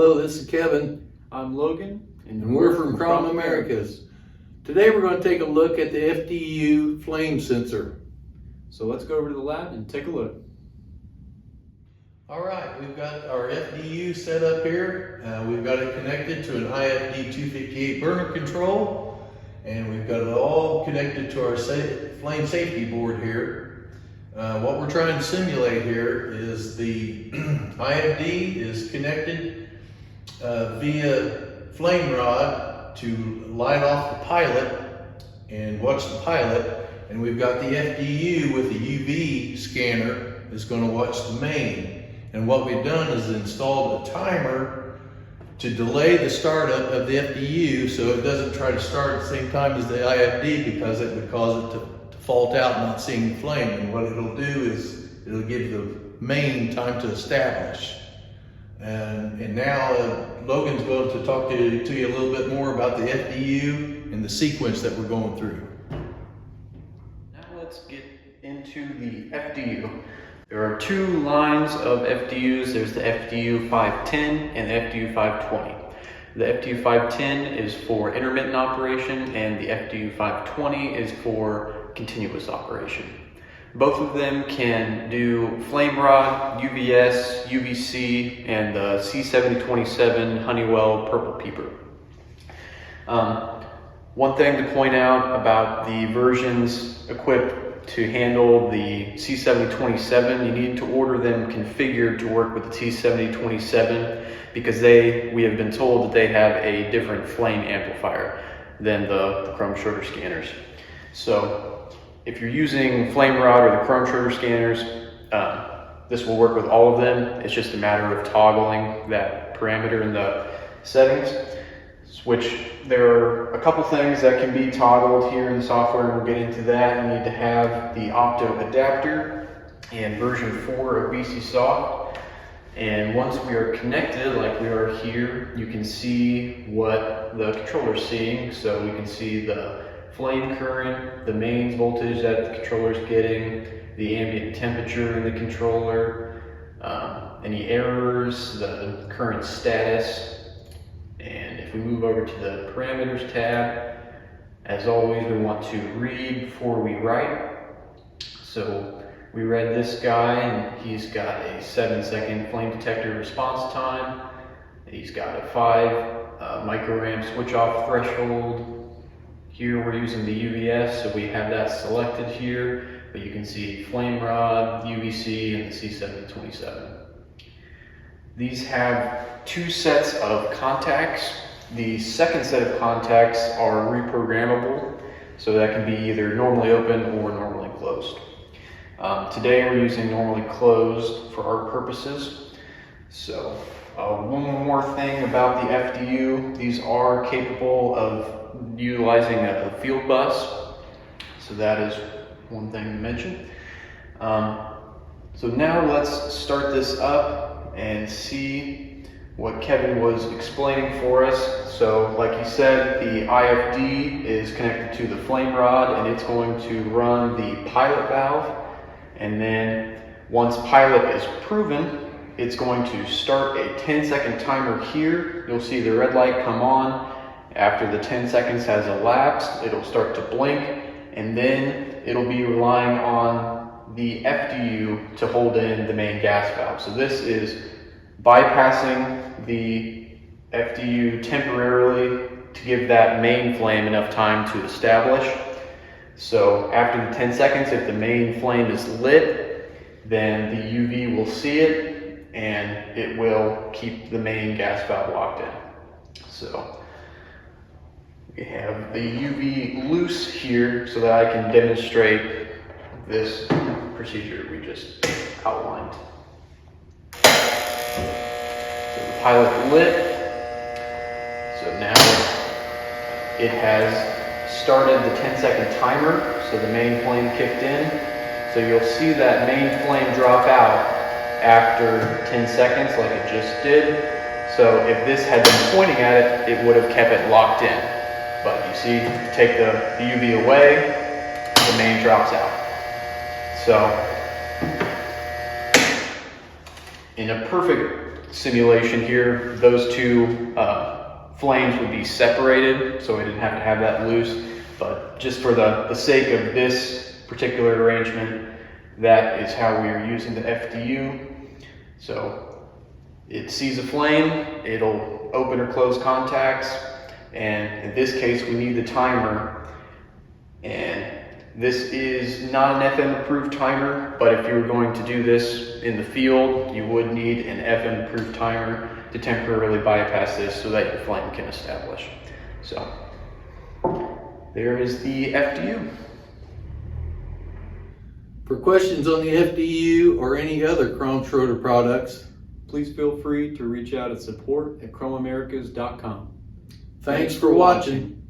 Hello, this is Kevin. I'm Logan. And we're from Crom Americas. Today we're going to take a look at the FDU flame sensor. So let's go over to the lab and take a look. Alright, we've got our FDU set up here. We've got it connected to an IFD 258 burner control. And we've got it all connected to our flame safety board here. What we're trying to simulate here is the IFD is connected via flame rod to light off the pilot and watch the pilot, and we've got the FDU with the UV scanner that's going to watch the main. And what we've done is installed a timer to delay the startup of the FDU so it doesn't try to start at the same time as the IFD, because it would cause it to fault out, not seeing the flame. And what it'll do is it'll give the main time to establish. And now Logan's going to talk to you a little bit more about the FDU and the sequence that we're going through. Now let's get into the FDU. There are two lines of FDUs. There's the FDU 510 and the FDU 520. The FDU 510 is for intermittent operation, and the FDU 520 is for continuous operation. Both of them can do flame rod, UVS, UVC, and the C7027 Honeywell Purple Peeper. One thing to point out about the versions equipped to handle the C7027, you need to order them configured to work with the T7027, because we have been told that they have a different flame amplifier than the Kromschröder scanners. So if you're using flame rod or the Kromschröder scanners, this will work with all of them. It's just a matter of toggling that parameter in the settings, which there are a couple things that can be toggled here in the software, and we'll get into that. You need to have the opto adapter and version 4 of BCSoft. And once we are connected, like we are here, you can see what the controller is seeing. So we can see the flame current, the mains voltage that the controller is getting, the ambient temperature in the controller, any errors, the current status. And if we move over to the parameters tab, as always, we want to read before we write. So we read this guy, and he's got a 7-second flame detector response time. He's got a 5 microamp switch off threshold. Here we're using the UVS, so we have that selected here, but you can see flame rod, UVC, and the C7027. These have two sets of contacts. The second set of contacts are reprogrammable, so that can be either normally open or normally closed. Today we're using normally closed for our purposes. So one more thing about the FDU, these are capable of utilizing a field bus, so that is one thing to mention. So now let's start this up and see what Kevin was explaining for us. So like he said, the IFD is connected to the flame rod, and it's going to run the pilot valve, and then once pilot is proven, it's going to start a 10-second timer here. You'll see the red light come on. After the 10 seconds has elapsed, it'll start to blink, and then it'll be relying on the FDU to hold in the main gas valve. So this is bypassing the FDU temporarily to give that main flame enough time to establish. So after the 10 seconds, if the main flame is lit, then the UV will see it, and it will keep the main gas valve locked in. So we have the UV loose here so that I can demonstrate this procedure we just outlined. So the pilot lit. So now it has started the 10-second timer, so the main flame kicked in. So you'll see that main flame drop out after 10 seconds like it just did. So if this had been pointing at it, it would have kept it locked in. But you see, take the UV away, the main drops out. So in a perfect simulation here, those two flames would be separated, so we didn't have to have that loose. But just for the sake of this particular arrangement, that is how we are using the FDU. So it sees a flame, it'll open or close contacts, and in this case we need the timer. And this is not an FM approved timer, but if you were going to do this in the field, you would need an FM approved timer to temporarily bypass this so that your flame can establish. So there is the FDU. For questions on the FDU or any other Kromschröder products, please feel free to reach out at support@kromamericas.com. thanks for watching.